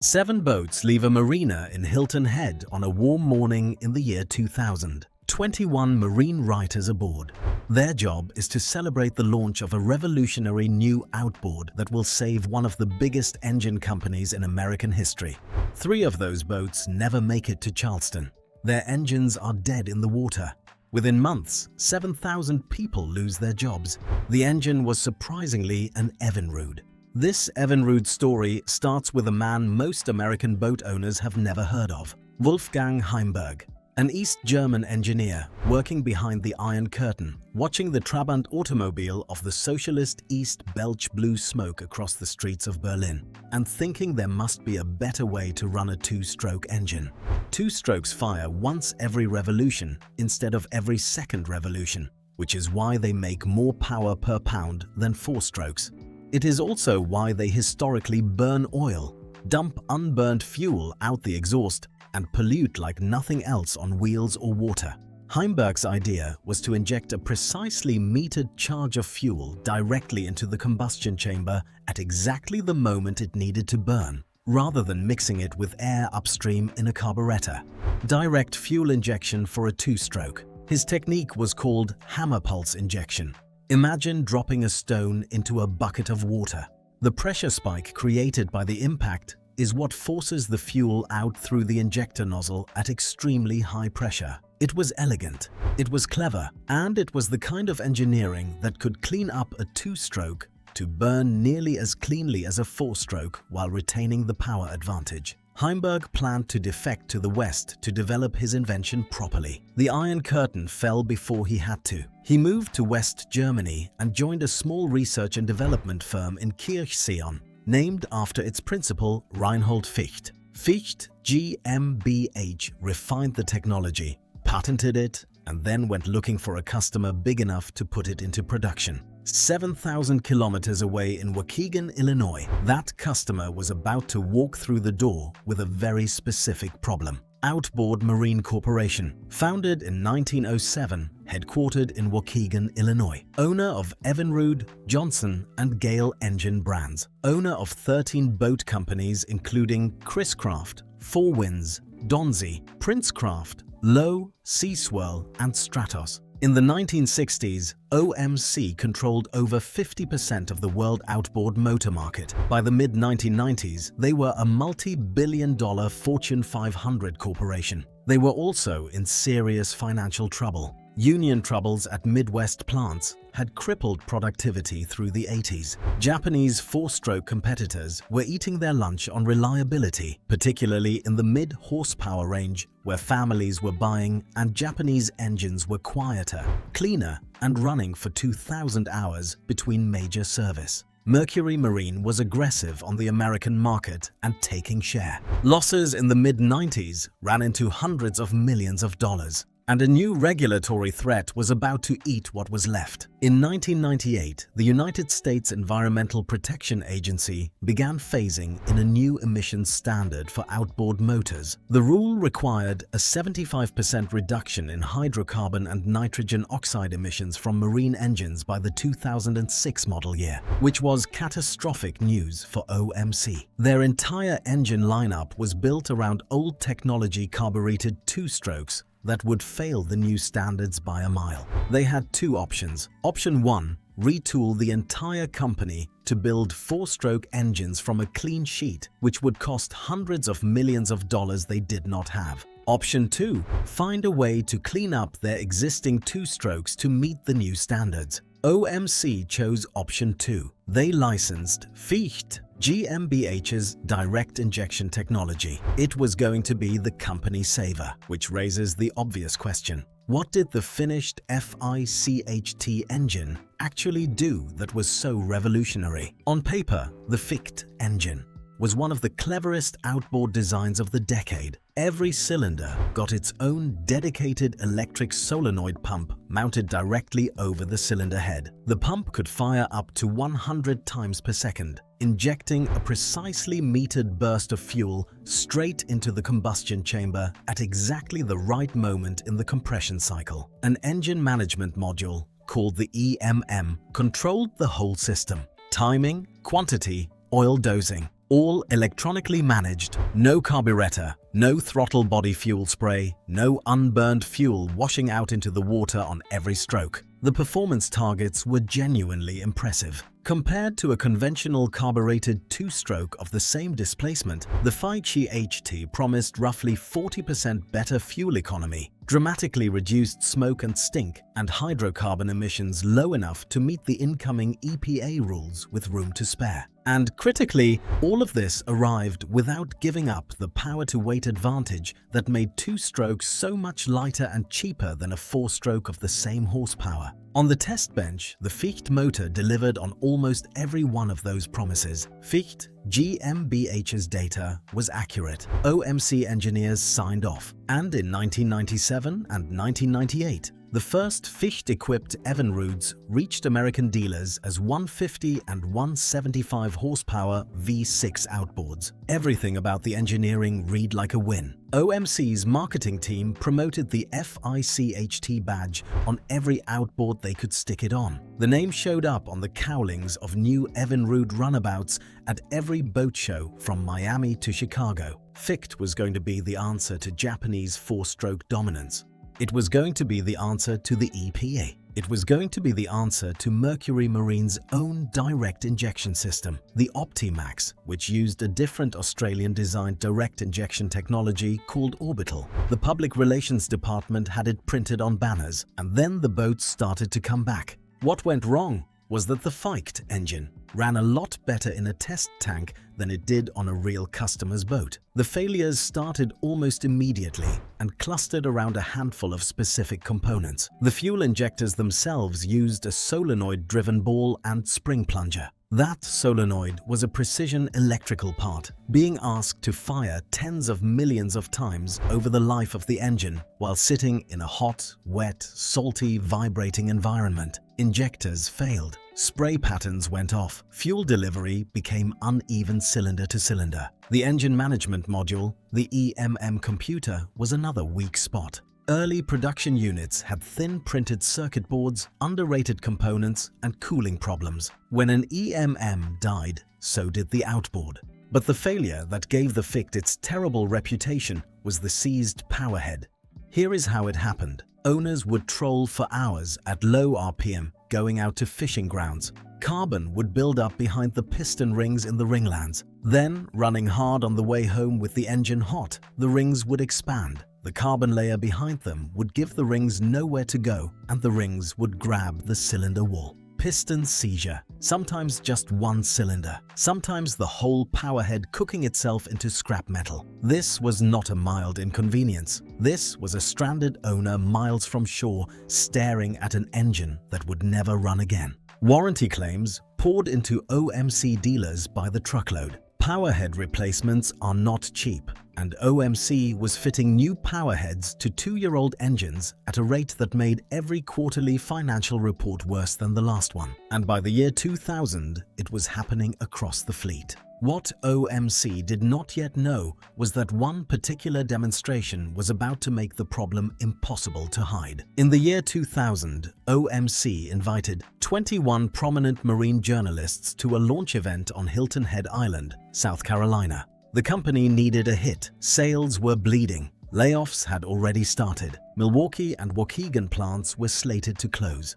7 boats leave a marina in Hilton Head on a warm morning in the year 2000. 21 marine writers aboard. Their job is to celebrate the launch of a revolutionary new outboard that will save one of the biggest engine companies in American history. 3 of those boats never make it to Charleston. Their engines are dead in the water. Within months, 7,000 people lose their jobs. The engine was surprisingly an Evinrude. This Evinrude story starts with a man most American boat owners have never heard of, Wolfgang Heimberg, an East German engineer working behind the Iron Curtain, watching the Trabant automobile of the socialist East belch blue smoke across the streets of Berlin, and thinking there must be a better way to run a 2-stroke engine. 2 strokes fire once every revolution instead of every second revolution, which is why they make more power per pound than 4 strokes. It is also why they historically burn oil, dump unburned fuel out the exhaust, and pollute like nothing else on wheels or water. Heimberg's idea was to inject a precisely metered charge of fuel directly into the combustion chamber at exactly the moment it needed to burn, rather than mixing it with air upstream in a carburetor. Direct fuel injection for a 2-stroke. His technique was called hammer pulse injection. Imagine dropping a stone into a bucket of water. The pressure spike created by the impact is what forces the fuel out through the injector nozzle at extremely high pressure. It was elegant, it was clever, and it was the kind of engineering that could clean up a 2-stroke to burn nearly as cleanly as a 4-stroke while retaining the power advantage. Heimberg planned to defect to the West to develop his invention properly. The Iron Curtain fell before he had to. He moved to West Germany and joined a small research and development firm in Kirchseon, named after its principal, Reinhold Ficht. Ficht GmbH refined the technology, patented it, and then went looking for a customer big enough to put it into production. 7,000 kilometers away in Waukegan, Illinois, that customer was about to walk through the door with a very specific problem. Outboard Marine Corporation, founded in 1907, headquartered in Waukegan, Illinois. Owner of Evinrude, Johnson, and Gale engine brands. Owner of 13 boat companies including Chris-Craft, Four Winds, Donzi, Princecraft, Lowe, Sea Swirl, and Stratos. In the 1960s, OMC controlled over 50% of the world outboard motor market. By the mid-1990s, they were a multi-billion-dollar Fortune 500 corporation. They were also in serious financial trouble. Union troubles at Midwest plants had crippled productivity through the 80s. Japanese 4-stroke competitors were eating their lunch on reliability, particularly in the mid-horsepower range, where families were buying and Japanese engines were quieter, cleaner, and running for 2,000 hours between major service. Mercury Marine was aggressive on the American market and taking share. Losses in the mid-90s ran into hundreds of millions of dollars, and a new regulatory threat was about to eat what was left. In 1998, the United States Environmental Protection Agency began phasing in a new emissions standard for outboard motors. The rule required a 75% reduction in hydrocarbon and nitrogen oxide emissions from marine engines by the 2006 model year, which was catastrophic news for OMC. Their entire engine lineup was built around old technology carbureted 2-strokes that would fail the new standards by a mile. They had 2 options. Option 1, retool the entire company to build 4-stroke engines from a clean sheet, which would cost hundreds of millions of dollars they did not have. Option 2, find a way to clean up their existing 2-strokes to meet the new standards. OMC chose option 2. They licensed Ficht GmbH's direct injection technology. It was going to be the company saver, which raises the obvious question. What did the finished Ficht engine actually do that was so revolutionary? On paper, the Ficht engine was one of the cleverest outboard designs of the decade. Every cylinder got its own dedicated electric solenoid pump mounted directly over the cylinder head. The pump could fire up to 100 times per second, injecting a precisely metered burst of fuel straight into the combustion chamber at exactly the right moment in the compression cycle. An engine management module called the EMM controlled the whole system: timing, quantity, oil dosing. all electronically managed, no carburetor, no throttle body fuel spray, no unburned fuel washing out into the water on every stroke. The performance targets were genuinely impressive. Compared to a conventional carbureted two-stroke of the same displacement, the Ficht HT promised roughly 40% better fuel economy, dramatically reduced smoke and stink, and hydrocarbon emissions low enough to meet the incoming EPA rules with room to spare. And critically, all of this arrived without giving up the power-to-weight advantage that made two strokes so much lighter and cheaper than a four-stroke of the same horsepower. On the test bench, the Ficht motor delivered on almost every one of those promises. Ficht GmbH's data was accurate. OMC engineers signed off. And in 1997 and 1998, the first Ficht-equipped Evinrudes reached American dealers as 150 and 175 horsepower V6 outboards. Everything about the engineering read like a win. OMC's marketing team promoted the FICHT badge on every outboard they could stick it on. The name showed up on the cowlings of new Evinrude runabouts at every boat show from Miami to Chicago. Ficht was going to be the answer to Japanese four-stroke dominance. It was going to be the answer to the EPA. It was going to be the answer to Mercury Marine's own direct injection system, the Optimax, which used a different Australian-designed direct injection technology called Orbital. The public relations department had it printed on banners, and then the boats started to come back. What went wrong was that the Ficht engine ran a lot better in a test tank than it did on a real customer's boat. The failures started almost immediately and clustered around a handful of specific components. The fuel injectors themselves used a solenoid-driven ball and spring plunger. That solenoid was a precision electrical part, being asked to fire tens of millions of times over the life of the engine while sitting in a hot, wet, salty, vibrating environment. Injectors failed. Spray patterns went off. Fuel delivery became uneven cylinder to cylinder. The engine management module, the EMM computer, was another weak spot. Early production units had thin printed circuit boards, underrated components, and cooling problems. When an EMM died, so did the outboard. But the failure that gave the Ficht its terrible reputation was the seized powerhead. Here is how it happened. Owners would troll for hours at low RPM, going out to fishing grounds. Carbon would build up behind the piston rings in the ringlands. Then, running hard on the way home with the engine hot, the rings would expand. The carbon layer behind them would give the rings nowhere to go, and the rings would grab the cylinder wall. Piston seizure, sometimes just one cylinder, sometimes the whole powerhead cooking itself into scrap metal. This was not a mild inconvenience. This was a stranded owner miles from shore staring at an engine that would never run again. Warranty claims poured into OMC dealers by the truckload. Powerhead replacements are not cheap, and OMC was fitting new powerheads to two-year-old engines at a rate that made every quarterly financial report worse than the last one. And by the year 2000, it was happening across the fleet. What OMC did not yet know was that one particular demonstration was about to make the problem impossible to hide. In the year 2000, OMC invited 21 prominent marine journalists to a launch event on Hilton Head Island, South Carolina. The company needed a hit. Sales were bleeding. Layoffs had already started. Milwaukee and Waukegan plants were slated to close.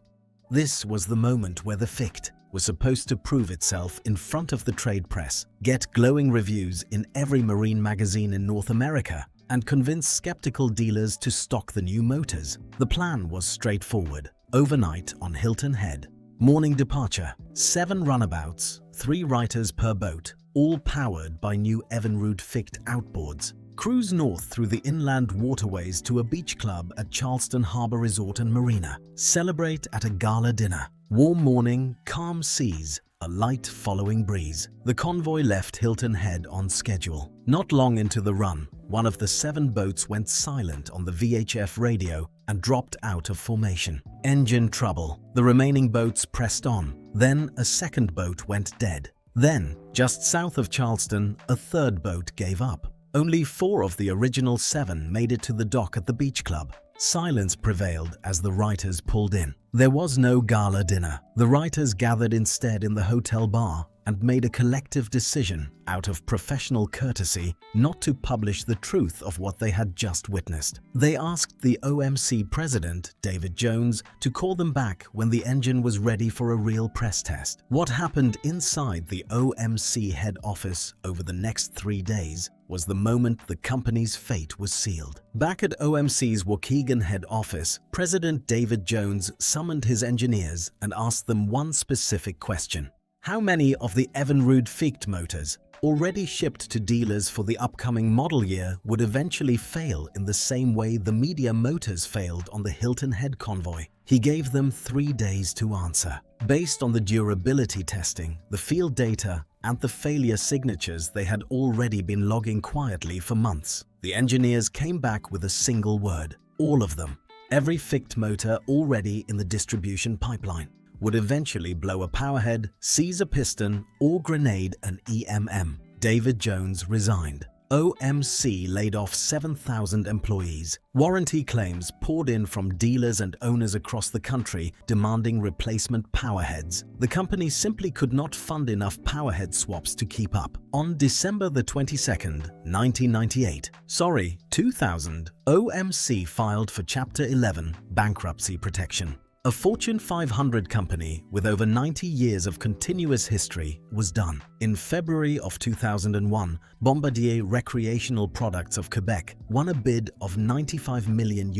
This was the moment where the Ficht was supposed to prove itself in front of the trade press, get glowing reviews in every marine magazine in North America, and convince skeptical dealers to stock the new motors. The plan was straightforward. Overnight on Hilton Head. Morning departure. 7 runabouts, 3 writers per boat, all powered by new Evinrude Ficht outboards. Cruise north through the inland waterways to a beach club at Charleston Harbor Resort and Marina. Celebrate at a gala dinner. Warm morning, calm seas, a light following breeze. The convoy left Hilton Head on schedule. Not long into the run, one of the 7 boats went silent on the VHF radio and dropped out of formation. Engine trouble. The remaining boats pressed on. Then a second boat went dead. Then, just south of Charleston, a third boat gave up. Only 4 of the original 7 made it to the dock at the beach club. Silence prevailed as the writers pulled in. There was no gala dinner. The writers gathered instead in the hotel bar and made a collective decision, out of professional courtesy, not to publish the truth of what they had just witnessed. They asked the OMC president, David Jones, to call them back when the engine was ready for a real press test. What happened inside the OMC head office over the next 3 days was the moment the company's fate was sealed. Back at OMC's Waukegan head office, President David Jones summoned his engineers and asked them one specific question. How many of the Evinrude Ficht motors, already shipped to dealers for the upcoming model year, would eventually fail in the same way the Media motors failed on the Hilton Head convoy? He gave them 3 days to answer. Based on the durability testing, the field data, and the failure signatures they had already been logging quietly for months, the engineers came back with a single word: all of them. Every Ficht motor already in the distribution pipeline would eventually blow a powerhead, seize a piston, or grenade an EMM. David Jones resigned. OMC laid off 7,000 employees. Warranty claims poured in from dealers and owners across the country demanding replacement powerheads. The company simply could not fund enough powerhead swaps to keep up. On December the 22nd, 2000, OMC filed for Chapter 11 bankruptcy protection. A Fortune 500 company with over 90 years of continuous history was done. In February of 2001, Bombardier Recreational Products of Quebec won a bid of $95 million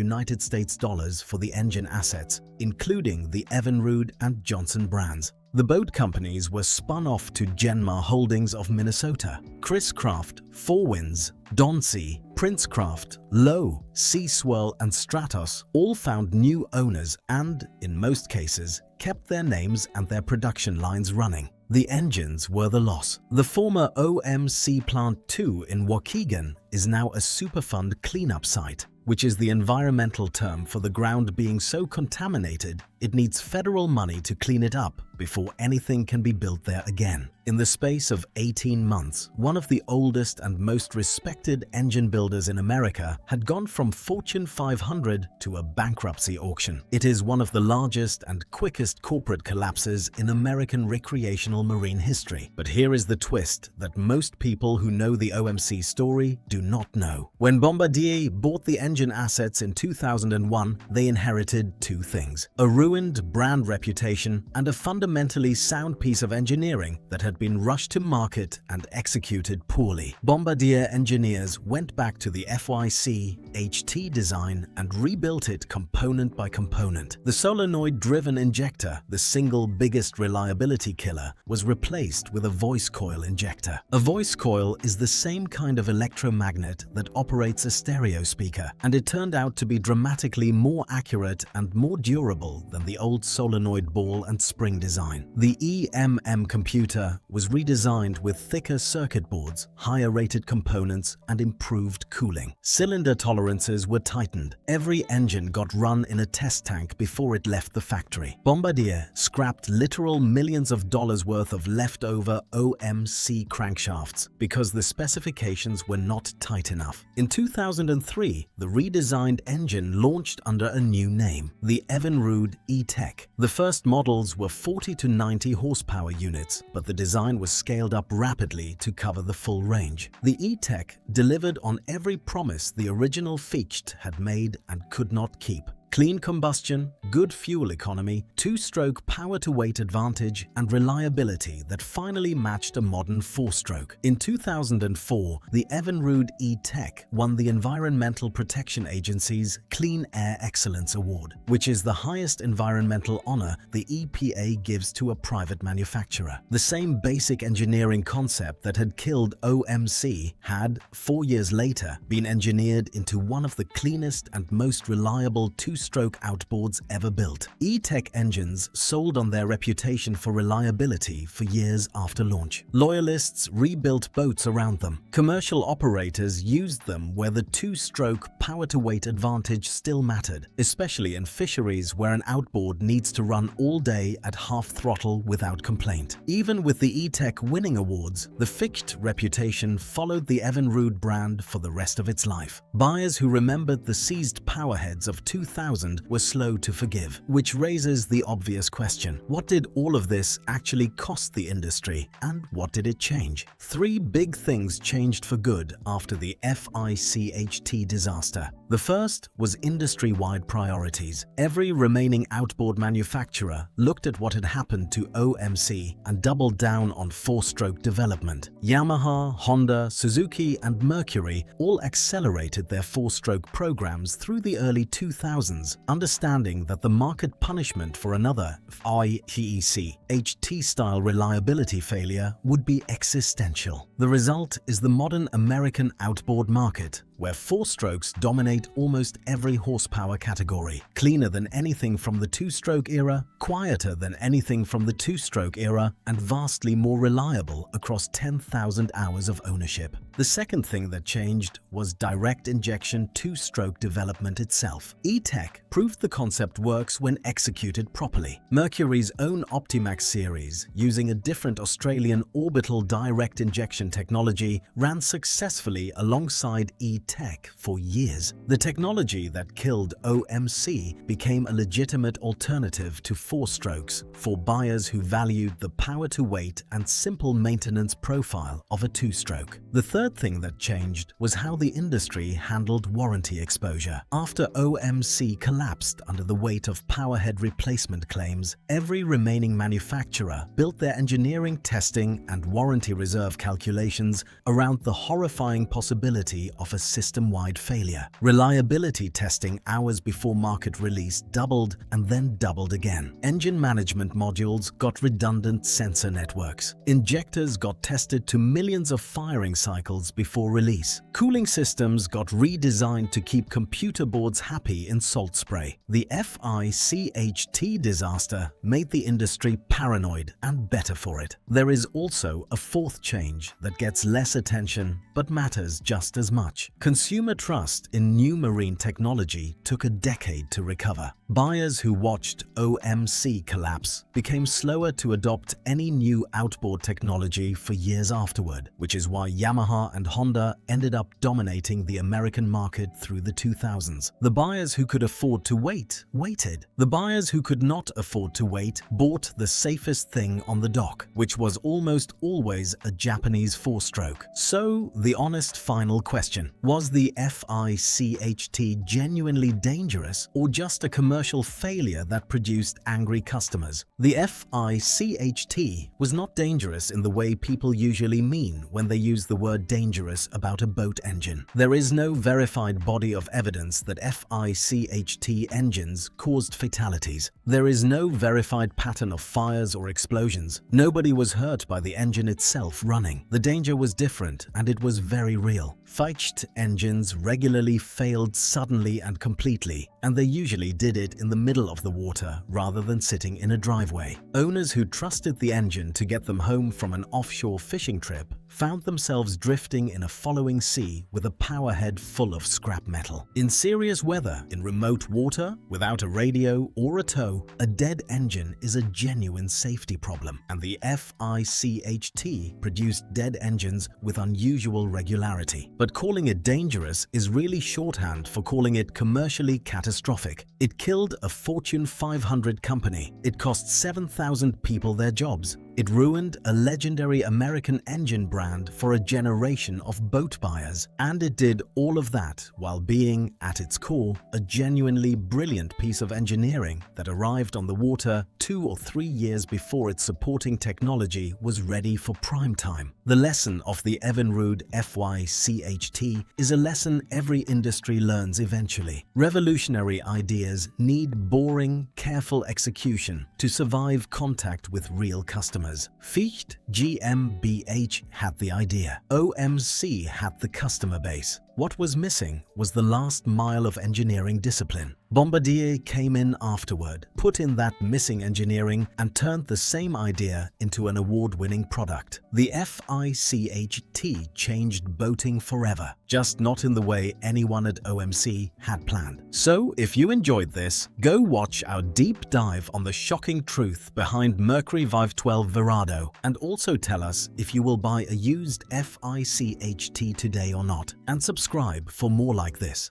for the engine assets, including the Evinrude and Johnson brands. The boat companies were spun off to Genmar Holdings of Minnesota. Chris Craft, Four Winds, Dauncey, Princecraft, Lowe, Sea Swirl, and Stratos all found new owners and, in most cases, kept their names and their production lines running. The engines were the loss. The former OMC Plant 2 in Waukegan is now a Superfund cleanup site, which is the environmental term for the ground being so contaminated it needs federal money to clean it up before anything can be built there again. In the space of 18 months, one of the oldest and most respected engine builders in America had gone from Fortune 500 to a bankruptcy auction. It is one of the largest and quickest corporate collapses in American recreational marine history. But here is the twist that most people who know the OMC story do not know. When Bombardier bought the engine assets in 2001, they inherited 2 things: a ruined brand reputation and a fundamentally sound piece of engineering that had been rushed to market and executed poorly. Bombardier engineers went back to the FYC HT design and rebuilt it component by component. The solenoid-driven injector, the single biggest reliability killer, was replaced with a voice coil injector. A voice coil is the same kind of electromagnet that operates a stereo speaker, and it turned out to be dramatically more accurate and more durable than the old solenoid ball and spring design. The EMM computer was redesigned with thicker circuit boards, higher rated components, and improved cooling. Cylinder tolerances were tightened. Every engine got run in a test tank before it left the factory. Bombardier scrapped literal millions of dollars worth of leftover OMC crankshafts because the specifications were not tight enough. In 2003, the redesigned engine launched under a new name, the Evinrude E-TEC. The first models were 40 to 90 horsepower units, but the design was scaled up rapidly to cover the full range. The E-TEC delivered on every promise the original Ficht had made and could not keep. Clean combustion, good fuel economy, 2-stroke power-to-weight advantage, and reliability that finally matched a modern 4-stroke. In 2004, the Evinrude E-TEC won the Environmental Protection Agency's Clean Air Excellence Award, which is the highest environmental honor the EPA gives to a private manufacturer. The same basic engineering concept that had killed OMC had, 4 years later, been engineered into one of the cleanest and most reliable 2-stroke two-stroke outboards ever built. E-TEC engines sold on their reputation for reliability for years after launch. Loyalists rebuilt boats around them. Commercial operators used them where the two-stroke power-to-weight advantage still mattered, especially in fisheries where an outboard needs to run all day at half throttle without complaint. Even with the E-TEC winning awards, the Ficht reputation followed the Evinrude brand for the rest of its life. Buyers who remembered the seized powerheads of 2000 were slow to forgive, which raises the obvious question: what did all of this actually cost the industry, and what did it change? Three big things changed for good after the Ficht disaster. The first was industry-wide priorities. Every remaining outboard manufacturer looked at what had happened to OMC and doubled down on four-stroke development. Yamaha, Honda, Suzuki, and Mercury all accelerated their four-stroke programs through the early 2000s, understanding that the market punishment for another Ficht HT-style reliability failure would be existential. The result is the modern American outboard market, where four-strokes dominate almost every horsepower category. Cleaner than anything from the two-stroke era, quieter than anything from the two-stroke era, and vastly more reliable across 10,000 hours of ownership. The second thing that changed was direct injection two-stroke development itself. E-TEC proved the concept works when executed properly. Mercury's own Optimax series, using a different Australian orbital direct injection technology, ran successfully alongside E-TEC for years. The technology that killed OMC became a legitimate alternative to four-strokes for buyers who valued the power-to-weight and simple maintenance profile of a two-stroke. The third thing that changed was how the industry handled warranty exposure. After OMC collapsed under the weight of powerhead replacement claims, every remaining manufacturer built their engineering, testing, and warranty reserve calculations around the horrifying possibility of a system-wide failure. Reliability testing hours before market release doubled and then doubled again. Engine management modules got redundant sensor networks. Injectors got tested to millions of firing cycles before release. Cooling systems got redesigned to keep computer boards happy in salt spray. The Ficht disaster made the industry paranoid and better for it. There is also a fourth change that gets less attention but matters just as much. Consumer trust in new marine technology took a decade to recover. Buyers who watched OMC collapse became slower to adopt any new outboard technology for years afterward, which is why Yamaha and Honda ended up dominating the American market through the 2000s. The buyers who could afford to wait, waited. The buyers who could not afford to wait bought the safest thing on the dock, which was almost always a Japanese four-stroke. So, the honest final question: was the Ficht genuinely dangerous, or just a commercial failure that produced angry customers? The Ficht was not dangerous in the way people usually mean when they use the word dangerous about a boat engine. There is no verified body of evidence that Ficht engines caused fatalities. There is no verified pattern of fires or explosions. Nobody was hurt by the engine itself running. The danger was different, and it was very real. Ficht engines regularly failed suddenly and completely, and they usually did it in the middle of the water rather than sitting in a driveway. Owners who trusted the engine to get them home from an offshore fishing trip found themselves drifting in a following sea with a powerhead full of scrap metal. In serious weather, in remote water, without a radio or a tow, a dead engine is a genuine safety problem, and the Ficht produced dead engines with unusual regularity. But calling it dangerous is really shorthand for calling it commercially catastrophic. It killed a Fortune 500 company. It cost 7,000 people their jobs. It ruined a legendary American engine brand for a generation of boat buyers. And it did all of that while being, at its core, a genuinely brilliant piece of engineering that arrived on the water 2 or 3 years before its supporting technology was ready for prime time. The lesson of the Evinrude Ficht is a lesson every industry learns eventually. Revolutionary ideas need boring, careful execution to survive contact with real customers. Ficht GmbH had the idea. OMC had the customer base. What was missing was the last mile of engineering discipline. Bombardier came in afterward, put in that missing engineering, and turned the same idea into an award-winning product. The Ficht changed boating forever, just not in the way anyone at OMC had planned. So, if you enjoyed this, go watch our deep dive on the shocking truth behind Mercury Vive 12 Verado, and also tell us if you will buy a used Ficht today or not, and subscribe for more like this.